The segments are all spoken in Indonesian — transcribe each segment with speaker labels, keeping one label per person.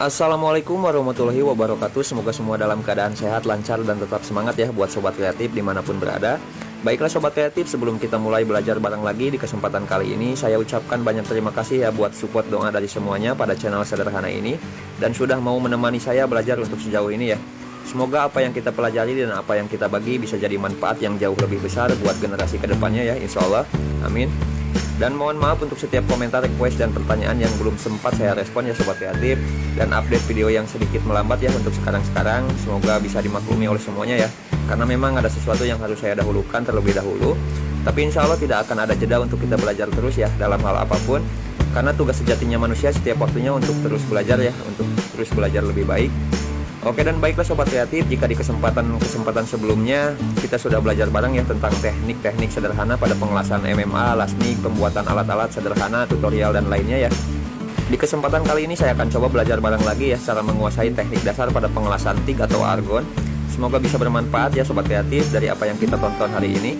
Speaker 1: Assalamualaikum warahmatullahi wabarakatuh. Semoga semua dalam keadaan sehat, lancar, dan tetap semangat ya buat Sobat Kreatif dimanapun berada. Baiklah Sobat Kreatif, sebelum kita mulai belajar bareng lagi di kesempatan kali ini, saya ucapkan banyak terima kasih ya buat support doa dari semuanya pada channel sederhana ini, dan sudah mau menemani saya belajar untuk sejauh ini ya. Semoga apa yang kita pelajari dan apa yang kita bagi bisa jadi manfaat yang jauh lebih besar buat generasi kedepannya ya, insya Allah. Amin. Dan mohon maaf untuk setiap komentar, request, dan pertanyaan yang belum sempat saya respon ya Sobat Kreatif. Dan update video yang sedikit melambat ya untuk sekarang-sekarang. Semoga bisa dimaklumi oleh semuanya ya, karena memang ada sesuatu yang harus saya dahulukan terlebih dahulu. Tapi insya Allah tidak akan ada jeda untuk kita belajar terus ya dalam hal apapun. Karena tugas sejatinya manusia setiap waktunya untuk terus belajar ya, untuk terus belajar lebih baik. Oke, dan baiklah Sobat Kreatif, jika di kesempatan sebelumnya kita sudah belajar bareng ya tentang teknik-teknik sederhana pada pengelasan MMA, lasmik, pembuatan alat-alat sederhana, tutorial, dan lainnya ya. Di kesempatan kali ini saya akan coba belajar bareng lagi ya cara menguasai teknik dasar pada pengelasan TIG atau argon. Semoga bisa bermanfaat ya Sobat Kreatif dari apa yang kita tonton hari ini.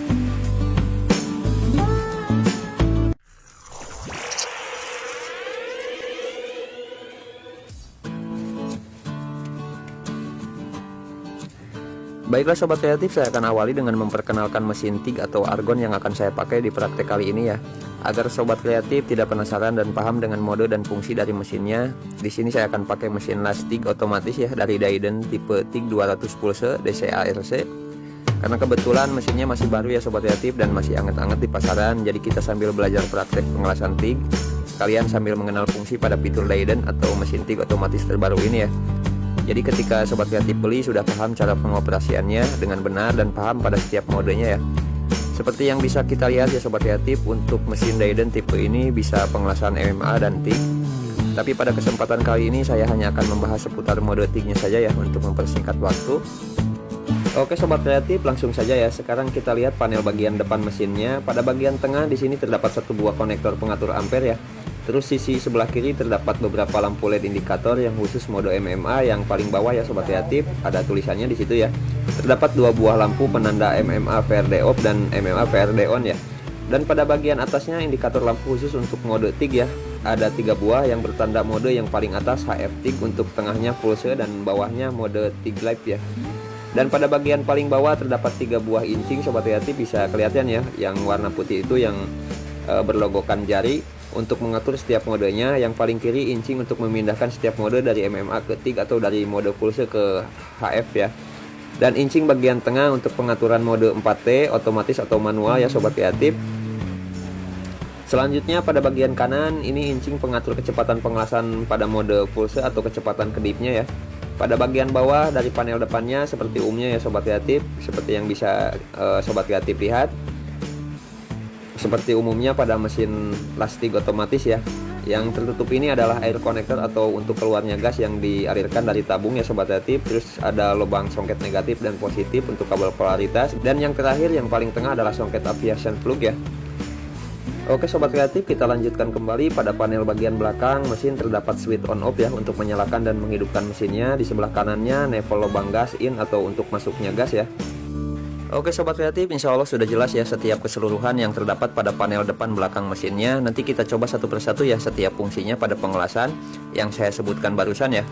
Speaker 1: Baiklah Sobat Kreatif, saya akan awali dengan memperkenalkan mesin TIG atau argon yang akan saya pakai di praktek kali ini ya. Agar Sobat Kreatif tidak penasaran dan paham dengan mode dan fungsi dari mesinnya, di sini saya akan pakai mesin las TIG otomatis ya dari Daiden tipe TIG 200 pulse DCA-RC. Karena kebetulan mesinnya masih baru ya Sobat Kreatif dan masih anget-anget di pasaran, jadi kita sambil belajar praktek pengelasan TIG sekalian sambil mengenal fungsi pada fitur Daiden atau mesin TIG otomatis terbaru ini ya. Jadi ketika Sobat Kreatif beli sudah paham cara pengoperasiannya dengan benar dan paham pada setiap modenya ya. Seperti yang bisa kita lihat ya Sobat Kreatif, untuk mesin Daiden tipe ini bisa pengelasan MMA dan TIG. Tapi pada kesempatan kali ini saya hanya akan membahas seputar mode TIG-nya saja ya untuk mempersingkat waktu. Oke Sobat Kreatif, langsung saja ya. Sekarang kita lihat panel bagian depan mesinnya. Pada bagian tengah di sini terdapat satu buah konektor pengatur ampere ya. Terus sisi sebelah kiri terdapat beberapa lampu LED indikator yang khusus mode MMA. Yang paling bawah ya Sobat Kreatif ada tulisannya di situ ya. Terdapat dua buah lampu penanda MMA VRD off dan MMA VRD on ya. Dan pada bagian atasnya indikator lampu khusus untuk mode TIG ya. Ada 3 buah yang bertanda mode, yang paling atas HF TIG, untuk tengahnya pulse, dan bawahnya mode TIG live ya. Dan pada bagian paling bawah terdapat 3 buah incing Sobat Kreatif, bisa kelihatan ya. Yang warna putih itu yang berlogokan jari untuk mengatur setiap modenya. Yang paling kiri incing untuk memindahkan setiap mode dari MMA ke TIG atau dari mode pulse ke HF ya. Dan incing bagian tengah untuk pengaturan mode 4T, otomatis atau manual ya Sobat Kreatif. Selanjutnya pada bagian kanan ini incing pengatur kecepatan pengelasan pada mode pulse atau kecepatan kedipnya ya. Pada bagian bawah dari panel depannya seperti umumnya ya Sobat Kreatif, seperti yang bisa Sobat Kreatif lihat. Seperti umumnya pada mesin las TIG otomatis ya. Yang tertutup ini adalah air connector atau untuk keluarnya gas yang dialirkan dari tabung ya Sobat Kreatif. Terus ada lubang songket negatif dan positif untuk kabel polaritas. Dan yang terakhir yang paling tengah adalah songket aviation plug ya. Oke Sobat Kreatif, kita lanjutkan kembali. Pada panel bagian belakang mesin terdapat switch on off ya untuk menyalakan dan menghidupkan mesinnya. Di sebelah kanannya level lubang gas in atau untuk masuknya gas ya. Oke Sobat Kreatif, insya Allah sudah jelas ya setiap keseluruhan yang terdapat pada panel depan belakang mesinnya. Nanti kita coba satu persatu ya setiap fungsinya pada pengelasan yang saya sebutkan barusan ya.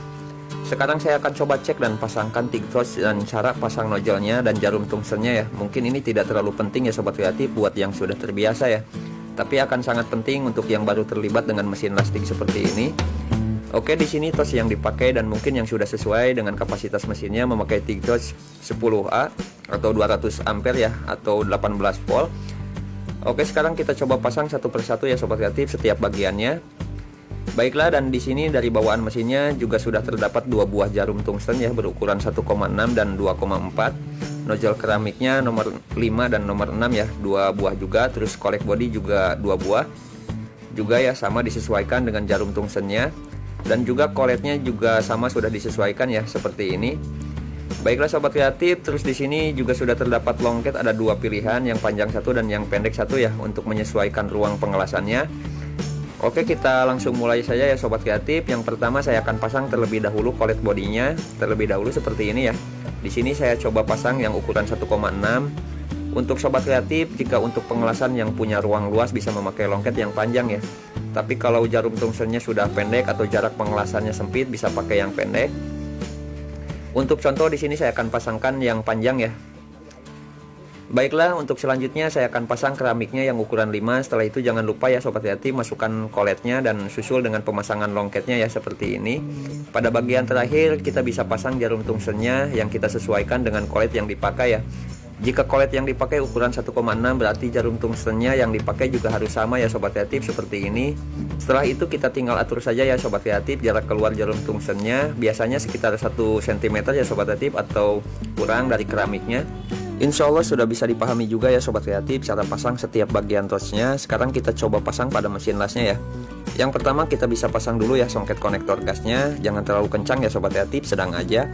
Speaker 1: Sekarang saya akan coba cek dan pasangkan TIG torch dan cara pasang nozzle-nya dan jarum tungstennya ya. Mungkin ini tidak terlalu penting ya Sobat Kreatif buat yang sudah terbiasa ya. Tapi akan sangat penting untuk yang baru terlibat dengan mesin las TIG seperti ini. Oke, di sini torch yang dipakai dan mungkin yang sudah sesuai dengan kapasitas mesinnya memakai TIG torch 10A atau 200 ampere ya, atau 18 volt. Oke, sekarang kita coba pasang satu persatu ya Sobat Kreatif setiap bagiannya. Baiklah, dan di sini dari bawaan mesinnya juga sudah terdapat 2 buah jarum tungsten ya berukuran 1,6 dan 2,4. Nozzle keramiknya nomor 5 dan nomor 6 ya, 2 buah juga. Terus kolek body juga 2 buah. Juga ya sama disesuaikan dengan jarum tungstennya. Dan juga koletnya juga sama sudah disesuaikan ya seperti ini. Baiklah Sobat Kreatif, terus di sini juga sudah terdapat longket, ada 2 pilihan, yang panjang 1 dan yang pendek 1 ya untuk menyesuaikan ruang pengelasannya. Oke, kita langsung mulai saja ya Sobat Kreatif. Yang pertama saya akan pasang terlebih dahulu kolet bodinya terlebih dahulu seperti ini ya. Di sini saya coba pasang yang ukuran 1,6 Untuk sobat kreatif, jika untuk pengelasan yang punya ruang luas bisa memakai longket yang panjang ya. Tapi kalau jarum tungstennya sudah pendek atau jarak pengelasannya sempit bisa pakai yang pendek. Untuk contoh di sini saya akan pasangkan yang panjang ya. Baiklah, untuk selanjutnya saya akan pasang keramiknya yang ukuran 5. Setelah itu jangan lupa ya sobat kreatif, masukkan koletnya dan susul dengan pemasangan longketnya ya seperti ini. Pada bagian terakhir kita bisa pasang jarum tungstennya yang kita sesuaikan dengan kolet yang dipakai ya. Jika kolet yang dipakai ukuran 1,6 berarti jarum tungstennya yang dipakai juga harus sama ya sobat kreatif seperti ini. Setelah itu kita tinggal atur saja ya sobat kreatif jarak keluar jarum tungstennya, biasanya sekitar 1 cm ya sobat kreatif atau kurang dari keramiknya. Insya Allah sudah bisa dipahami juga ya sobat kreatif cara pasang setiap bagian torchnya. Sekarang kita coba pasang pada mesin lasnya ya. Yang pertama kita bisa pasang dulu ya songket konektor gasnya, jangan terlalu kencang ya sobat kreatif, sedang aja.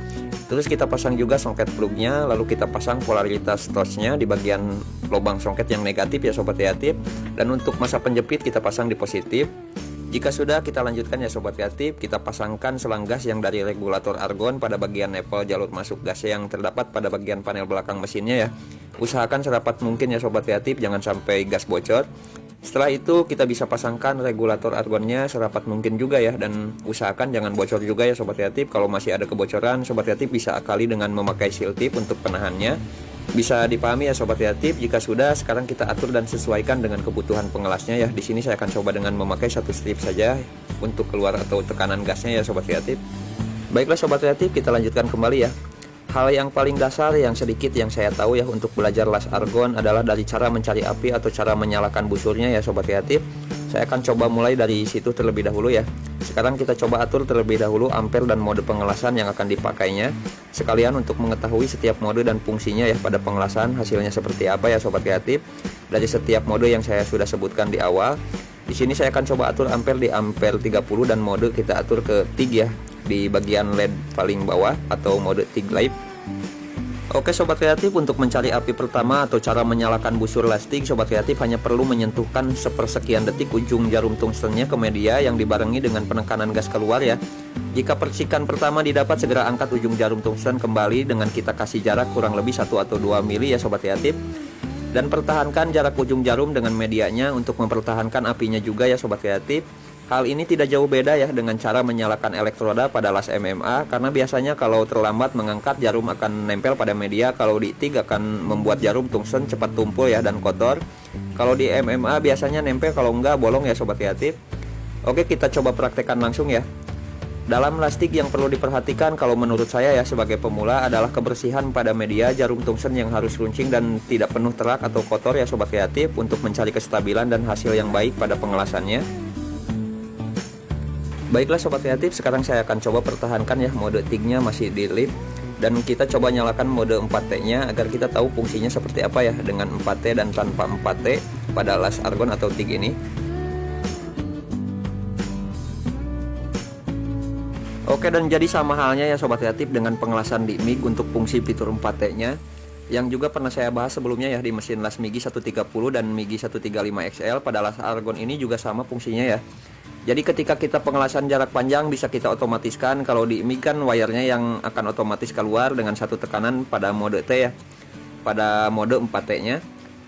Speaker 1: Terus kita pasang juga songket plugnya, lalu kita pasang polaritas torchnya di bagian lubang songket yang negatif ya sobat kreatif. Dan untuk masa penjepit kita pasang di positif. Jika sudah, kita lanjutkan ya sobat kreatif, kita pasangkan selang gas yang dari regulator argon pada bagian nipple jalur masuk gas yang terdapat pada bagian panel belakang mesinnya ya. Usahakan serapat mungkin ya sobat kreatif, jangan sampai gas bocor. Setelah itu kita bisa pasangkan regulator argonnya serapat mungkin juga ya, dan usahakan jangan bocor juga ya sobat kreatif. Kalau masih ada kebocoran, sobat kreatif bisa akali dengan memakai seal tip untuk penahannya. Bisa dipahami ya sobat kreatif. Jika sudah, sekarang kita atur dan sesuaikan dengan kebutuhan pengelasnya ya. Di sini saya akan coba dengan memakai satu strip saja untuk keluar atau tekanan gasnya ya sobat kreatif. Baiklah sobat kreatif, kita lanjutkan kembali ya. Hal yang paling dasar yang sedikit yang saya tahu ya untuk belajar las argon adalah dari cara mencari api atau cara menyalakan busurnya ya sobat kreatif. Saya akan coba mulai dari situ terlebih dahulu ya. Sekarang kita coba atur terlebih dahulu ampere dan mode pengelasan yang akan dipakainya. Sekalian untuk mengetahui setiap mode dan fungsinya ya pada pengelasan hasilnya seperti apa ya sobat kreatif. Dari setiap mode yang saya sudah sebutkan di awal. Di sini saya akan coba atur ampere di ampere 30 dan mode kita atur ke TIG ya di bagian LED paling bawah atau mode TIG live. Oke sobat kreatif, untuk mencari api pertama atau cara menyalakan busur lastik, sobat kreatif hanya perlu menyentuhkan sepersekian detik ujung jarum tungstennya ke media yang dibarengi dengan penekanan gas keluar ya. Jika percikan pertama didapat, segera angkat ujung jarum tungsten kembali dengan kita kasih jarak kurang lebih 1 atau 2 mili ya sobat kreatif. Dan pertahankan jarak ujung jarum dengan medianya untuk mempertahankan apinya juga ya sobat kreatif. Hal ini tidak jauh beda ya dengan cara menyalakan elektroda pada las MMA, karena biasanya kalau terlambat mengangkat jarum akan nempel pada media, kalau di TIG akan membuat jarum tungsten cepat tumpul ya dan kotor. Kalau di MMA biasanya nempel, kalau enggak bolong ya sobat kreatif. Oke, kita coba praktekkan langsung ya. Dalam lastik yang perlu diperhatikan kalau menurut saya ya sebagai pemula adalah kebersihan pada media jarum tungsten yang harus runcing dan tidak penuh terak atau kotor ya sobat kreatif untuk mencari kestabilan dan hasil yang baik pada pengelasannya. Baiklah sobat kreatif, sekarang saya akan coba pertahankan ya mode TIG-nya masih di lift. Dan kita coba nyalakan mode 4T nya agar kita tahu fungsinya seperti apa ya dengan 4T dan tanpa 4T pada las argon atau TIG ini. Oke, dan jadi sama halnya ya sobat kreatif dengan pengelasan di MIG untuk fungsi fitur 4T nya yang juga pernah saya bahas sebelumnya ya di mesin las MIGI 130 dan MIGI 135XL. Pada las argon ini juga sama fungsinya ya. Jadi ketika kita pengelasan jarak panjang bisa kita otomatiskan. Kalau di MIG kan wire-nya yang akan otomatis keluar dengan satu tekanan pada mode T ya, pada mode 4T nya.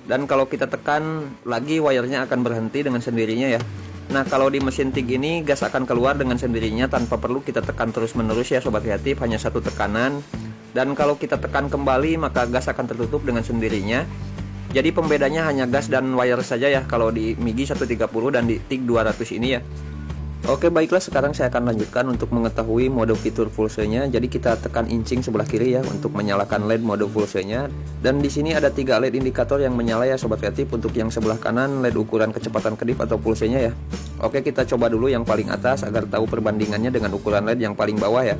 Speaker 1: Dan kalau kita tekan lagi wire-nya akan berhenti dengan sendirinya ya. Nah kalau di mesin TIG ini gas akan keluar dengan sendirinya tanpa perlu kita tekan terus menerus ya sobat kreatif, hanya satu tekanan. Dan kalau kita tekan kembali maka gas akan tertutup dengan sendirinya. Jadi pembedanya hanya gas dan wire saja ya kalau di MIGI 130 dan di TIG 200 ini ya. Oke, baiklah, sekarang saya akan lanjutkan untuk mengetahui mode fitur pulsenya. Jadi kita tekan incing sebelah kiri ya untuk menyalakan LED mode pulsenya. Dan di sini ada 3 LED indikator yang menyala ya sobat kreatif. Untuk yang sebelah kanan LED ukuran kecepatan kedip atau pulsenya ya. Oke, kita coba dulu yang paling atas agar tahu perbandingannya dengan ukuran LED yang paling bawah ya.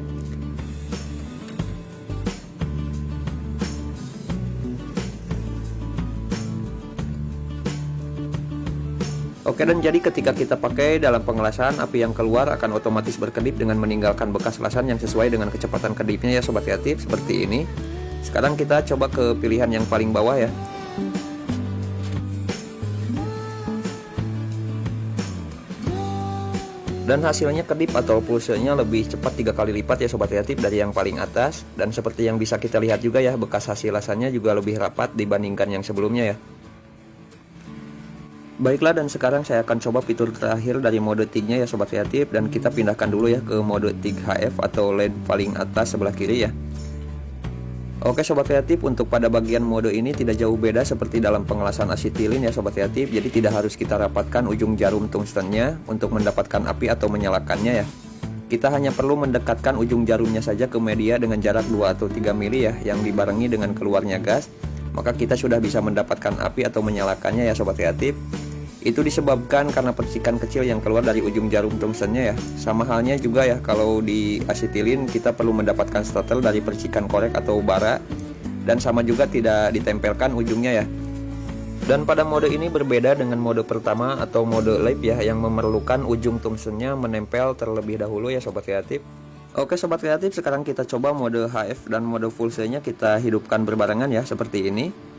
Speaker 1: Oke, dan jadi ketika kita pakai dalam pengelasan, api yang keluar akan otomatis berkedip dengan meninggalkan bekas lasan yang sesuai dengan kecepatan kedipnya ya sobat kreatif, seperti ini. Sekarang kita coba ke pilihan yang paling bawah ya. Dan hasilnya kedip atau pulsenya lebih cepat 3 kali lipat ya sobat kreatif dari yang paling atas. Dan seperti yang bisa kita lihat juga ya, bekas hasil lasannya juga lebih rapat dibandingkan yang sebelumnya ya. Baiklah, dan sekarang saya akan coba fitur terakhir dari mode TIG-nya ya sobat kreatif, dan kita pindahkan dulu ya ke mode TIG HF atau LED paling atas sebelah kiri ya. Oke sobat kreatif, untuk pada bagian mode ini tidak jauh beda seperti dalam pengelasan asetilin ya sobat kreatif. Jadi tidak harus kita rapatkan ujung jarum tungstennya untuk mendapatkan api atau menyalakannya ya. Kita hanya perlu mendekatkan ujung jarumnya saja ke media dengan jarak 2 atau 3 mili ya, yang dibarengi dengan keluarnya gas. Maka kita sudah bisa mendapatkan api atau menyalakannya ya sobat kreatif. Itu disebabkan karena percikan kecil yang keluar dari ujung jarum tungstennya ya. Sama halnya juga ya, kalau di asetilin kita perlu mendapatkan starter dari percikan korek atau bara, dan sama juga tidak ditempelkan ujungnya ya. Dan pada mode ini berbeda dengan mode pertama atau mode lab ya, yang memerlukan ujung tungstennya menempel terlebih dahulu ya sobat kreatif. Oke sobat kreatif, sekarang kita coba mode HF dan mode full nya kita hidupkan berbarengan ya, seperti ini.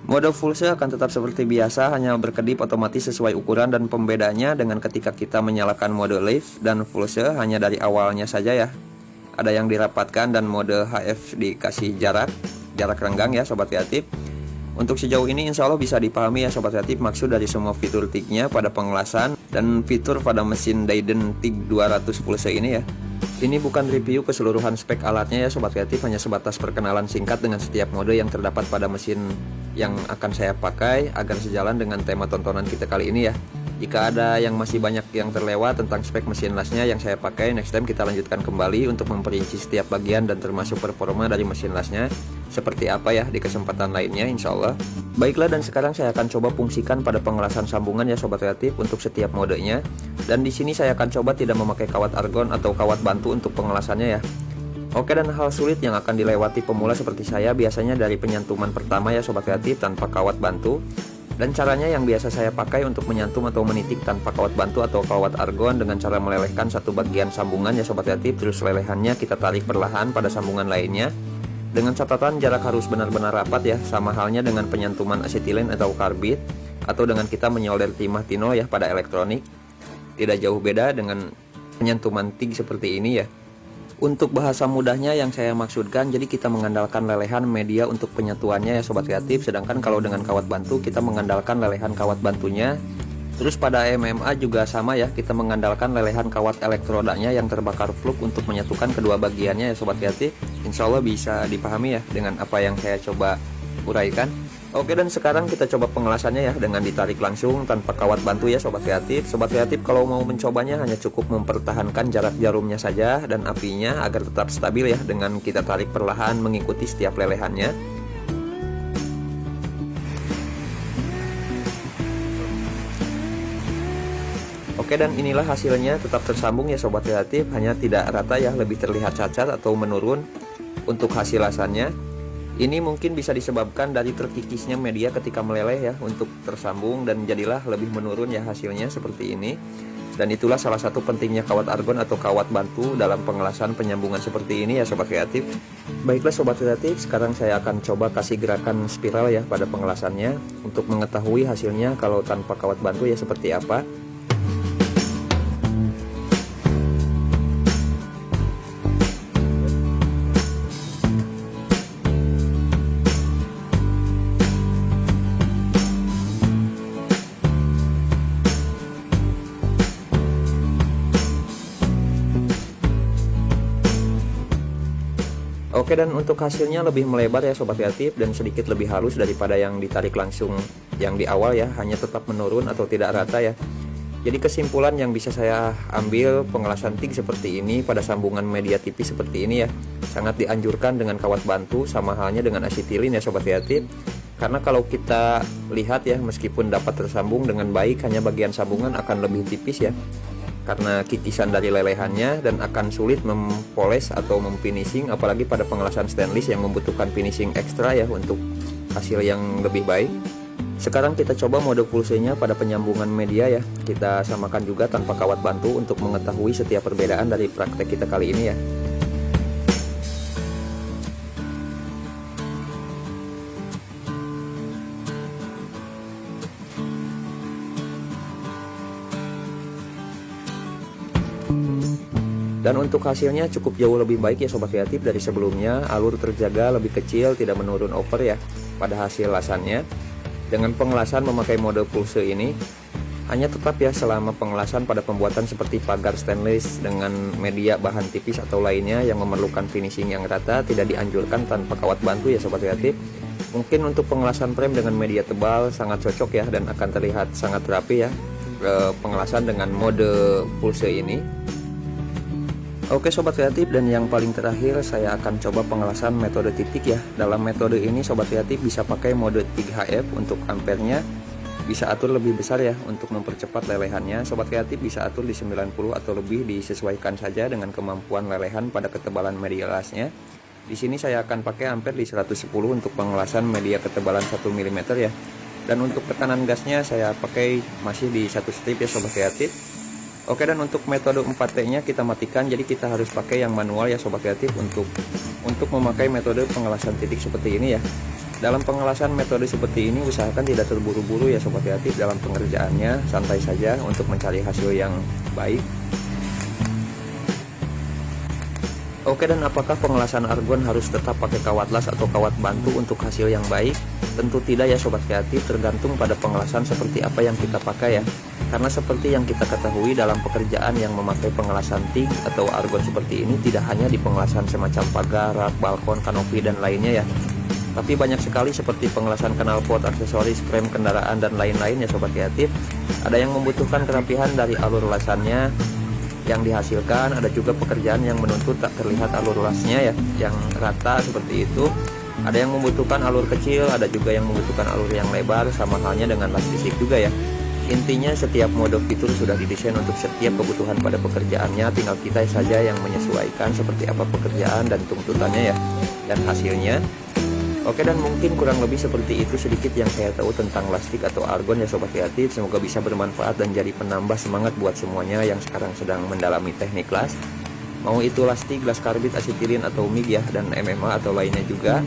Speaker 1: Mode full C akan tetap seperti biasa, hanya berkedip otomatis sesuai ukuran, dan pembedanya dengan ketika kita menyalakan mode live dan full C hanya dari awalnya saja ya. Ada yang dirapatkan, dan mode HF dikasih jarak renggang ya sobat kreatif. Untuk sejauh ini insya Allah bisa dipahami ya sobat kreatif maksud dari semua fitur TIG-nya pada pengelasan dan fitur pada mesin Dayden TIG 200 full C ini ya. Ini bukan review keseluruhan spek alatnya ya sobat kreatif, hanya sebatas perkenalan singkat dengan setiap mode yang terdapat pada mesin yang akan saya pakai agar sejalan dengan tema tontonan kita kali ini ya. Jika ada yang masih banyak yang terlewat tentang spek mesin lasnya yang saya pakai, next time kita lanjutkan kembali untuk memperinci setiap bagian dan termasuk performa dari mesin lasnya seperti apa ya di kesempatan lainnya insya Allah. Baiklah, dan sekarang saya akan coba fungsikan pada pengelasan sambungan ya sobat kreatif untuk setiap modenya. Dan di sini saya akan coba tidak memakai kawat argon atau kawat bantu untuk pengelasannya ya. Oke, dan hal sulit yang akan dilewati pemula seperti saya biasanya dari penyantuman pertama ya sobat kreatif tanpa kawat bantu. Dan caranya yang biasa saya pakai untuk menyantum atau menitik tanpa kawat bantu atau kawat argon dengan cara melelehkan satu bagian sambungan ya sobat kreatif, terus lelehannya kita tarik perlahan pada sambungan lainnya. Dengan catatan jarak harus benar-benar rapat ya, sama halnya dengan penyantuman asetilen atau karbit, atau dengan kita menyolder timah tino ya pada elektronik. Tidak jauh beda dengan penyantuman TIG seperti ini ya. Untuk bahasa mudahnya yang saya maksudkan, jadi kita mengandalkan lelehan media untuk penyatuannya ya sobat kreatif, sedangkan kalau dengan kawat bantu kita mengandalkan lelehan kawat bantunya. Terus pada MMA juga sama ya, kita mengandalkan lelehan kawat elektrodanya yang terbakar plug untuk menyatukan kedua bagiannya ya sobat kreatif. Insya Allah bisa dipahami ya dengan apa yang saya coba uraikan. Oke, dan sekarang kita coba pengelasannya ya dengan ditarik langsung tanpa kawat bantu ya sobat kreatif. Sobat kreatif kalau mau mencobanya hanya cukup mempertahankan jarak jarumnya saja dan apinya agar tetap stabil ya, dengan kita tarik perlahan mengikuti setiap lelehannya. Oke, dan inilah hasilnya, tetap tersambung ya sobat kreatif, hanya tidak rata ya, lebih terlihat cacat atau menurun untuk hasil lasannya. Ini mungkin bisa disebabkan dari terkikisnya media ketika meleleh ya untuk tersambung, dan jadilah lebih menurun ya hasilnya seperti ini. Dan itulah salah satu pentingnya kawat argon atau kawat bantu dalam pengelasan penyambungan seperti ini ya sobat kreatif. Baiklah sobat kreatif, sekarang saya akan coba kasih gerakan spiral ya pada pengelasannya untuk mengetahui hasilnya kalau tanpa kawat bantu ya seperti apa. Oke, dan untuk hasilnya lebih melebar ya sobat kreatif dan sedikit lebih halus daripada yang ditarik langsung yang di awal ya, hanya tetap menurun atau tidak rata ya. Jadi kesimpulan yang bisa saya ambil, pengelasan TIG seperti ini pada sambungan media tipis seperti ini ya, sangat dianjurkan dengan kawat bantu, sama halnya dengan asetilin ya sobat kreatif. Karena kalau kita lihat ya, meskipun dapat tersambung dengan baik, hanya bagian sambungan akan lebih tipis ya, karena kikisan dari lelehannya, dan akan sulit mempoles atau memfinishing, apalagi pada pengelasan stainless yang membutuhkan finishing ekstra ya untuk hasil yang lebih baik. Sekarang kita coba mode full C-nya pada penyambungan media ya. Kita samakan juga tanpa kawat bantu untuk mengetahui setiap perbedaan dari praktek kita kali ini ya. Dan untuk hasilnya cukup jauh lebih baik ya sobat kreatif dari sebelumnya. Alur terjaga lebih kecil, tidak menurun over ya pada hasil lasannya. Dengan pengelasan memakai mode pulse ini hanya tetap ya selama pengelasan pada pembuatan seperti pagar stainless dengan media bahan tipis atau lainnya yang memerlukan finishing yang rata, tidak dianjurkan tanpa kawat bantu ya sobat kreatif. Mungkin untuk pengelasan frame dengan media tebal sangat cocok ya dan akan terlihat sangat rapi ya pengelasan dengan mode pulse ini. Oke sobat kreatif, dan yang paling terakhir saya akan coba pengelasan metode titik ya. Dalam metode ini sobat kreatif bisa pakai mode 3HF. Untuk ampernya bisa atur lebih besar ya untuk mempercepat lelehannya. Sobat kreatif bisa atur di 90 atau lebih, disesuaikan saja dengan kemampuan lelehan pada ketebalan media lasnya. Di sini saya akan pakai ampere di 110 untuk pengelasan media ketebalan 1 mm ya. Dan untuk tekanan gasnya saya pakai masih di 1 strip ya sobat kreatif. Oke, dan untuk metode 4T nya kita matikan, jadi kita harus pakai yang manual ya sobat kreatif untuk memakai metode pengelasan titik seperti ini ya. Dalam pengelasan metode seperti ini usahakan tidak terburu-buru ya sobat kreatif dalam pengerjaannya, santai saja untuk mencari hasil yang baik. Oke, dan apakah pengelasan argon harus tetap pakai kawat las atau kawat bantu untuk hasil yang baik? Tentu tidak ya sobat kreatif, tergantung pada pengelasan seperti apa yang kita pakai ya. Karena seperti yang kita ketahui dalam pekerjaan yang memakai pengelasan TIG atau argon seperti ini, tidak hanya di pengelasan semacam pagar, rak, balkon, kanopi dan lainnya ya, tapi banyak sekali seperti pengelasan knalpot, aksesoris, frame kendaraan dan lain-lain ya sobat kreatif. Ada yang membutuhkan kerapihan dari alur lasannya yang dihasilkan, ada juga pekerjaan yang menuntut tak terlihat alur lasnya ya, yang rata seperti itu. Ada yang membutuhkan alur kecil, ada juga yang membutuhkan alur yang lebar, sama halnya dengan las listrik juga ya. Intinya setiap mode fitur sudah didesain untuk setiap kebutuhan pada pekerjaannya, tinggal kita saja yang menyesuaikan seperti apa pekerjaan dan tuntutannya ya, dan hasilnya. Oke, dan mungkin kurang lebih seperti itu sedikit yang saya tahu tentang lastik atau argon ya sobat kreatif. Semoga bisa bermanfaat dan jadi penambah semangat buat semuanya yang sekarang sedang mendalami teknik las, mau itu lastik, las karbit, asetilin atau MIG ya, dan MMA atau lainnya juga.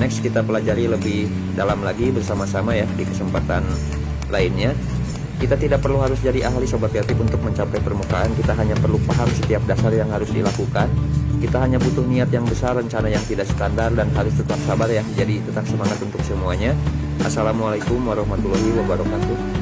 Speaker 1: Next kita pelajari lebih dalam lagi bersama-sama ya di kesempatan lainnya. Kita tidak perlu harus jadi ahli sobat kreatif untuk mencapai permukaan, kita hanya perlu paham setiap dasar yang harus dilakukan. Kita hanya butuh niat yang besar, rencana yang tidak standar, dan harus tetap sabar ya. Jadi tetap semangat untuk semuanya. Assalamualaikum warahmatullahi wabarakatuh.